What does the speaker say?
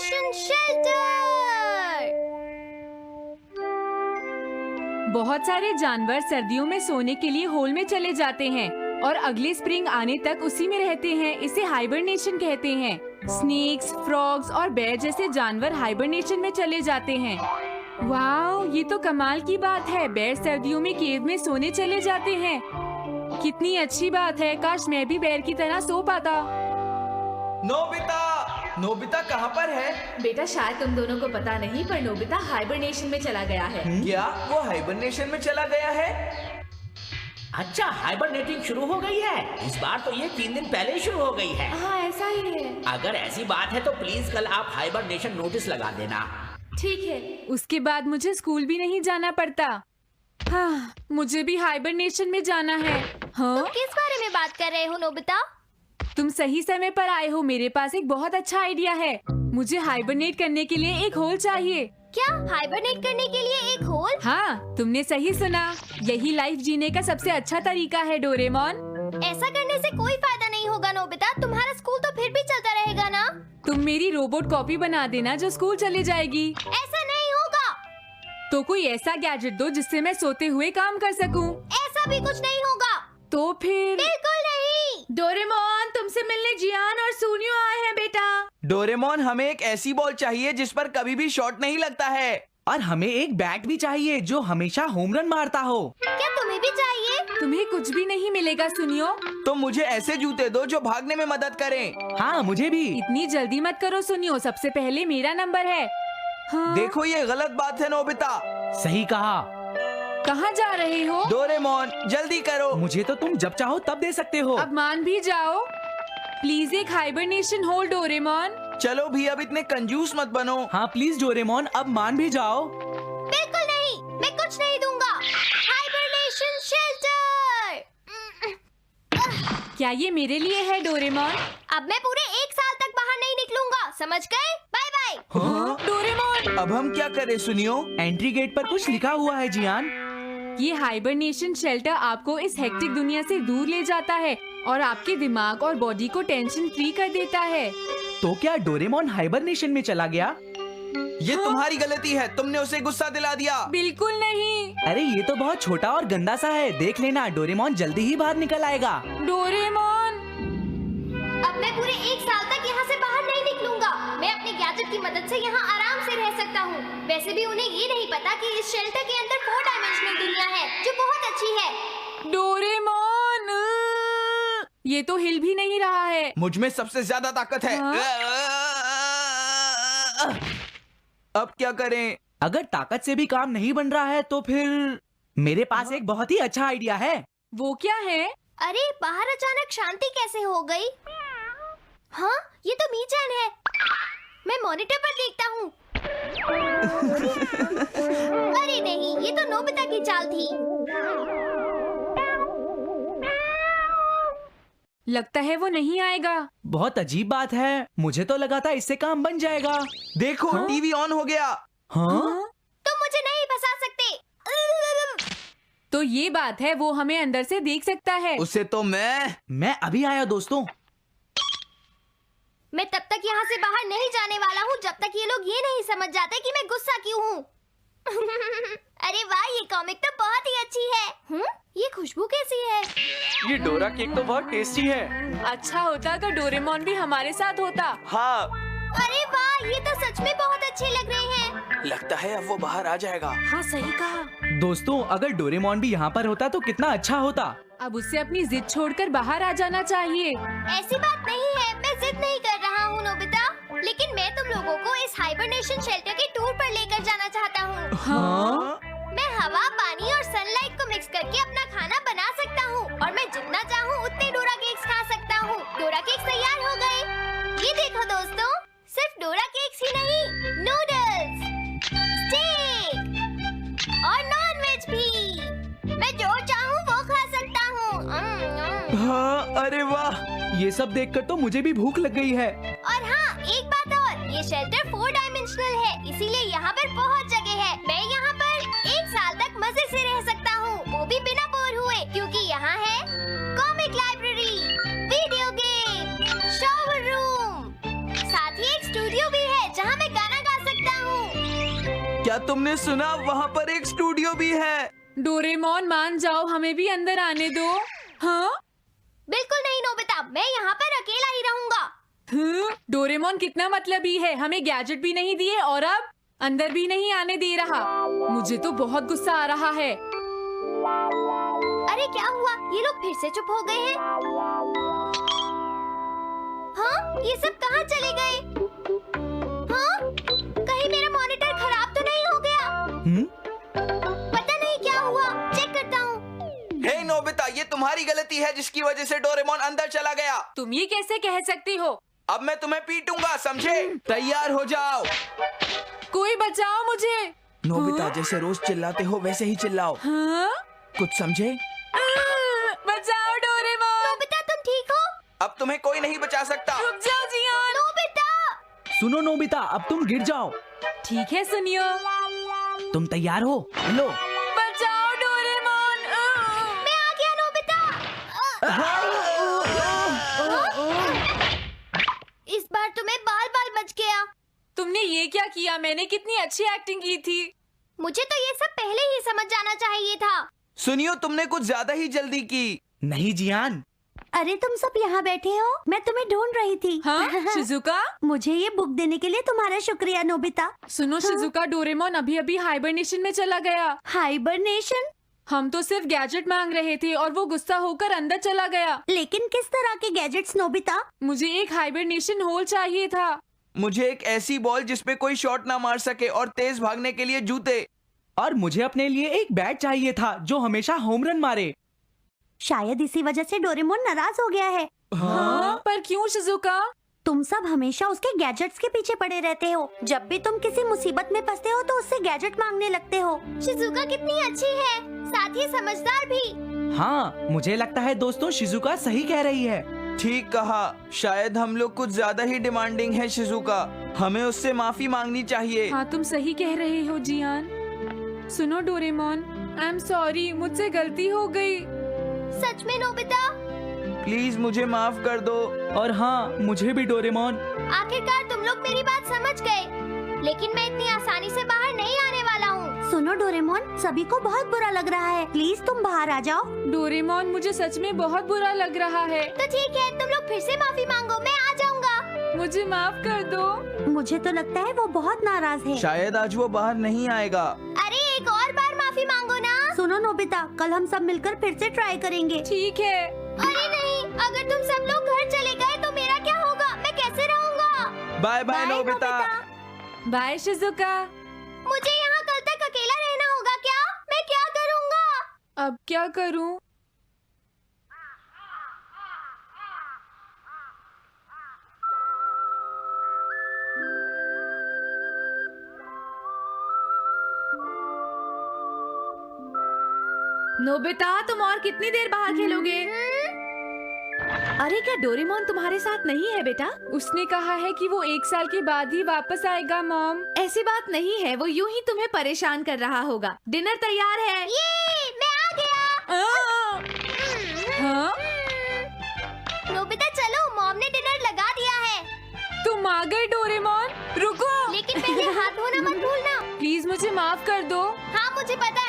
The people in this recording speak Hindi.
Hibernation shelter. बहुत सारे जानवर सर्दियों में सोने के लिए होल में चले जाते हैं और अगले स्प्रिंग आने तक उसी में रहते हैं। इसे हाइबरनेशन कहते हैं। स्नेक्स, फ्रॉग्स और बेयर जैसे जानवर हाइबरनेशन में चले जाते हैं। वाओ, ये तो कमाल की बात है। बेयर सर्दियों में केव में सोने चले जाते हैं। कितनी अच्छी बात है। काश मैं भी बेयर की तरह सो पाता। नोबिता कहाँ पर है? बेटा शायद तुम दोनों को पता नहीं, पर नोबिता हाइबरनेशन में चला गया है। क्या वो हाइबरनेशन में चला गया है? अच्छा, हाइबरनेटिंग शुरू हो गई है। इस बार तो ये 3 दिन पहले शुरू हो गई है। हाँ, ऐसा ही है। अगर ऐसी बात है तो प्लीज कल आप हाइबरनेशन नोटिस लगा देना। ठीक है। उसके बाद मुझे स्कूल भी नहीं जाना पड़ता। हाँ, मुझे भी हाइबरनेशन में जाना है। हाँ? तुम किस बारे में बात कर रहे हो नोबिता? तुम सही समय पर आए हो। मेरे पास एक बहुत अच्छा आइडिया है। मुझे हाइबरनेट करने के लिए एक होल चाहिए। क्या हाइबरनेट करने के लिए एक होल? हाँ, तुमने सही सुना। यही लाइफ जीने का सबसे अच्छा तरीका है डोरेमोन। ऐसा करने से कोई फायदा नहीं होगा नोबिता। तुम्हारा स्कूल तो फिर भी चलता रहेगा ना। तुम मेरी रोबोट कॉपी बना देना जो स्कूल चली जाएगी। ऐसा नहीं होगा। तो कोई ऐसा गैजेट दो जिससे मैं सोते हुए काम कर सकूं। ऐसा भी कुछ नहीं होगा। तो फिर? बिल्कुल नहीं। डोरेमोन, तुमसे मिलने जियान और सूनियो आए हैं बेटा। डोरेमोन, हमें एक ऐसी बॉल चाहिए जिस पर कभी भी शॉट नहीं लगता है। और हमें एक बैट भी चाहिए जो हमेशा होम रन मारता हो। क्या तुम्हें भी चाहिए? तुम्हें कुछ भी नहीं मिलेगा सुनियो। तो मुझे ऐसे जूते दो जो भागने में मदद करें। हाँ, मुझे भी। इतनी जल्दी मत करो सुनियो। सबसे पहले मेरा नंबर है। हाँ? देखो, ये गलत बात है नोबिता। सही कहा। कहाँ जा रहे हो? डोरेमोन, जल्दी करो। मुझे तो तुम जब चाहो तब दे सकते हो। अब मान भी जाओ। प्लीज एक हाइबरनेशन होल डोरेमोन। चलो भी, अब इतने कंजूस मत बनो। हाँ प्लीज डोरेमोन, अब मान भी जाओ। बिल्कुल नहीं, मैं कुछ नहीं दूंगा। Hibernation shelter. क्या ये मेरे लिए है डोरेमोन? अब मैं पूरे 1 साल तक बाहर नहीं निकलूंगा, समझ गए? Bye bye. हाँ? डोरेमोन, अब हम क्या करें सुनियो? एंट्री गेट पर कुछ लिखा हुआ है जियान। ये हाइबरनेशन शेल्टर आपको इस हेक्टिक दुनिया से दूर ले जाता है और आपके दिमाग और बॉडी को टेंशन फ्री कर देता है। तो क्या डोरेमोन हाइबरनेशन में चला गया? ये तुम्हारी गलती है। तुमने उसे गुस्सा दिला दिया। बिल्कुल नहीं। अरे ये तो बहुत छोटा और गंदा सा है। देख लेना, डोरेमोन जल्दी ही बाहर निकल आएगा। डोरेमोन, अब मैं पूरे 1 साल तक यहाँ से बाहर नहीं निकलूंगा। मैं अपने गैजेट की मदद से यहाँ आराम से रह सकता हूँ। वैसे भी उन्हें ये नहीं पता कि इस शेल्टर के अंदर 4 डायमेंशनल दुनिया है जो बहुत अच्छी है। डोरेमोन, ये तो हिल भी नहीं रहा है। मुझ में सबसे ज्यादा ताकत है। अब क्या करें? अगर ताकत से भी काम नहीं बन रहा है तो फिर मेरे पास एक बहुत ही अच्छा आइडिया है। वो क्या है? अरे, बाहर अचानक शांति कैसे हो गई? हाँ, ये तो मीचैन है। मैं मॉनिटर पर देखता हूँ। अरे नहीं, ये तो नोबिता की चाल थी। लगता है वो नहीं आएगा। बहुत अजीब बात है। मुझे तो लगा था इससे काम बन जाएगा। देखो, हाँ? टीवी ऑन हो गया। हाँ? तुम मुझे नहीं फंसा सकते। तो ये बात है, वो हमें अंदर से देख सकता है। उसे तो मैं अभी आया दोस्तों। मैं तब तक यहाँ से बाहर नहीं जाने वाला हूँ जब तक ये लोग ये नहीं समझ जाते कि मैं गुस्सा क्यों हूँ। अरे वाह, ये कॉमिक तो बहुत ही अच्छी है। ये खुशबू कैसी है? ये डोरा केक तो बहुत टेस्टी है। अच्छा होता अगर डोरेमोन भी हमारे साथ होता। हाँ, अरे वाह, ये तो सच में बहुत अच्छे लग रहे हैं। लगता है अब वो बाहर आ जाएगा। हाँ, सही कहा। दोस्तों, अगर डोरेमोन भी यहाँ पर होता तो कितना अच्छा होता। अब उसे अपनी जिद छोड़कर बाहर आ जाना चाहिए। ऐसी बात नहीं है, मैं जिद नहीं कर रहा हूँ नोबिता। लेकिन मैं तुम लोगों को इस हाइबरनेशन शेल्टर के टूर पर लेकर जाना चाहता हूँ। हाँ? मैं हवा, पानी और सनलाइट को मिक्स करके अपना खाना बना सकता हूँ और मैं जितना चाहूँ उतने डोरा केक्स खा सकता हूँ। डोरा केक्स तैयार हो गए। ये देखो दोस्तों, सिर्फ डोरा केक्स ही नहीं, नूडल्स, स्टेक और नॉन-वेज भी। मैं जो चाहूँ वो खा सकता हूँ। हाँ, अरे वाह। ये सब देखकर तो मुझे भी भूख लग गई है। और हाँ, एक बात और, ये शेल्टर 4 डायमेंशनल है, इसीलिए यहाँ पर बहुत जगह है। मैं यहाँ पर 1 साल तक मजे से रह सकता हूँ, वो भी बिना बोर हुए, क्योंकि यहाँ है comic library, video game, shower room, साथ ही एक स्टूडियो भी है जहाँ मैं क्या तुमने सुना? वहाँ पर एक स्टूडियो भी है। डोरेमोन मान जाओ, हमें भी अंदर आने दो। हाँ? बिल्कुल नहीं नोबिता, मैं यहाँ पर अकेला ही रहूंगा। डोरेमोन कितना मतलबी है, हमें गैजेट भी नहीं दिए और अब अंदर भी नहीं आने दे रहा। मुझे तो बहुत गुस्सा आ रहा है। अरे क्या हुआ? ये लोग फिर से चुप हो गए हैं। हाँ? ये सब कहाँ चले गए? हाँ? कहीं मेरा मॉनिटर खराब तो नहीं हो गया? पता नहीं क्या हुआ, चेक करता हूँ। हे नोबिता, ये तुम्हारी गलती है जिसकी वजह से डोरेमोन अंदर चला गया। तुम ये कैसे कह सकती हो? अब मैं तुम्हें पीटूंगा, समझे? तैयार हो जाओ। कोई बचाओ मुझे। नोबिता, जैसे रोज चिल्लाते हो वैसे ही चिल्लाओ। हाँ? कुछ समझे? बचाओ डोरेमोन। नोबिता तुम ठीक हो? अब तुम्हें कोई नहीं बचा सकता। रुक जाओ जियान। नोबिता! सुनो नोबिता, अब तुम गिर जाओ। ठीक है सुनियो। तुम तैयार हो? लो। बचाओ डोरेमोन। मैं आ गया नोबिता। इस बार तुम्हें बाल बाल बच गया। तुमने ये क्या किया? मैंने कितनी अच्छी एक्टिंग की थी। मुझे तो ये सब पहले ही समझ जाना चाहिए था। सुनियो, तुमने कुछ ज्यादा ही जल्दी की। नहीं जियान। अरे तुम सब यहाँ बैठे हो, मैं तुम्हें ढूंढ रही थी। हाँ शिजुका? मुझे ये बुक देने के लिए तुम्हारा शुक्रिया नोबिता। सुनो शिजुका, डोरेमोन अभी अभी हाइबरनेशन में चला गया। हाइबरनेशन? हम तो सिर्फ गैजेट मांग रहे थे और वो गुस्सा होकर अंदर चला गया। लेकिन किस तरह के गैजेट्स नोबिता? मुझे एक हाइबरनेशन होल चाहिए था। मुझे एक ऐसी बॉल जिसपे कोई शॉट ना मार सके और तेज भागने के लिए जूते। और मुझे अपने लिए एक बैट चाहिए था जो हमेशा होम रन मारे। शायद इसी वजह से डोरेमोन नाराज हो गया है। हाँ? पर क्यों शिजुका? तुम सब हमेशा उसके गैजेट्स के पीछे पड़े रहते हो। जब भी तुम किसी मुसीबत में फंसते हो तो उससे गैजेट मांगने लगते हो। शिजुका कितनी अच्छी है, साथ ही समझदार भी। हाँ, मुझे लगता है दोस्तों शिजुका सही कह रही है। ठीक कहा। शायद हम लोग कुछ ज्यादा ही डिमांडिंग है शिजुका। हमें उससे माफी मांगनी चाहिए। हाँ तुम सही कह रहे हो जियान। सुनो डोरेमोन, आई एम सॉरी, मुझसे गलती हो गई। सच में नोबिता? प्लीज मुझे माफ कर दो। और हाँ, मुझे भी डोरेमोन। आखिरकार तुम लोग मेरी बात समझ गए, लेकिन मैं इतनी आसानी से बाहर नहीं आने वाला हूँ। सुनो डोरेमोन, सभी को बहुत बुरा लग रहा है, प्लीज तुम बाहर आ जाओ। डोरेमोन मुझे सच में बहुत बुरा लग रहा है। तो ठीक है, तुम लोग फिर से माफी मांगो, मैं आ जाऊंगा। मुझे माफ कर दो। मुझे तो लगता है वो बहुत नाराज है। शायद आज वो बाहर नहीं आएगा। अरे एक और बार माफी मांगो ना। सुनो नोबिता, कल हम सब मिलकर फिर से ट्राई करेंगे। ठीक है। अरे नहीं, अगर तुम सब लोग घर चले गए तो मेरा क्या होगा? मैं कैसे रहूंगा? Bye bye Nobita. Bye Shizuka. मुझे यहाँ कल तक अकेला रहना होगा क्या? मैं क्या करूँगा? अब क्या करूं? नोबिता, तुम और कितनी देर बाहर खेलोगे? अरे क्या डोरेमोन तुम्हारे साथ नहीं है बेटा? उसने कहा है कि वो 1 साल के बाद ही वापस आएगा मॉम। ऐसी बात नहीं है, वो यूं ही तुम्हें परेशान कर रहा होगा। डिनर तैयार है। ये मैं आ गया। हाँ? नोबिता चलो, मॉम ने डिनर लगा दिया है। तुम आ गए डोरेमोन। रुको। लेकिन पहले हाथ धोना मत भूलना। प्लीज मुझे माफ कर दो। हाँ मुझे पता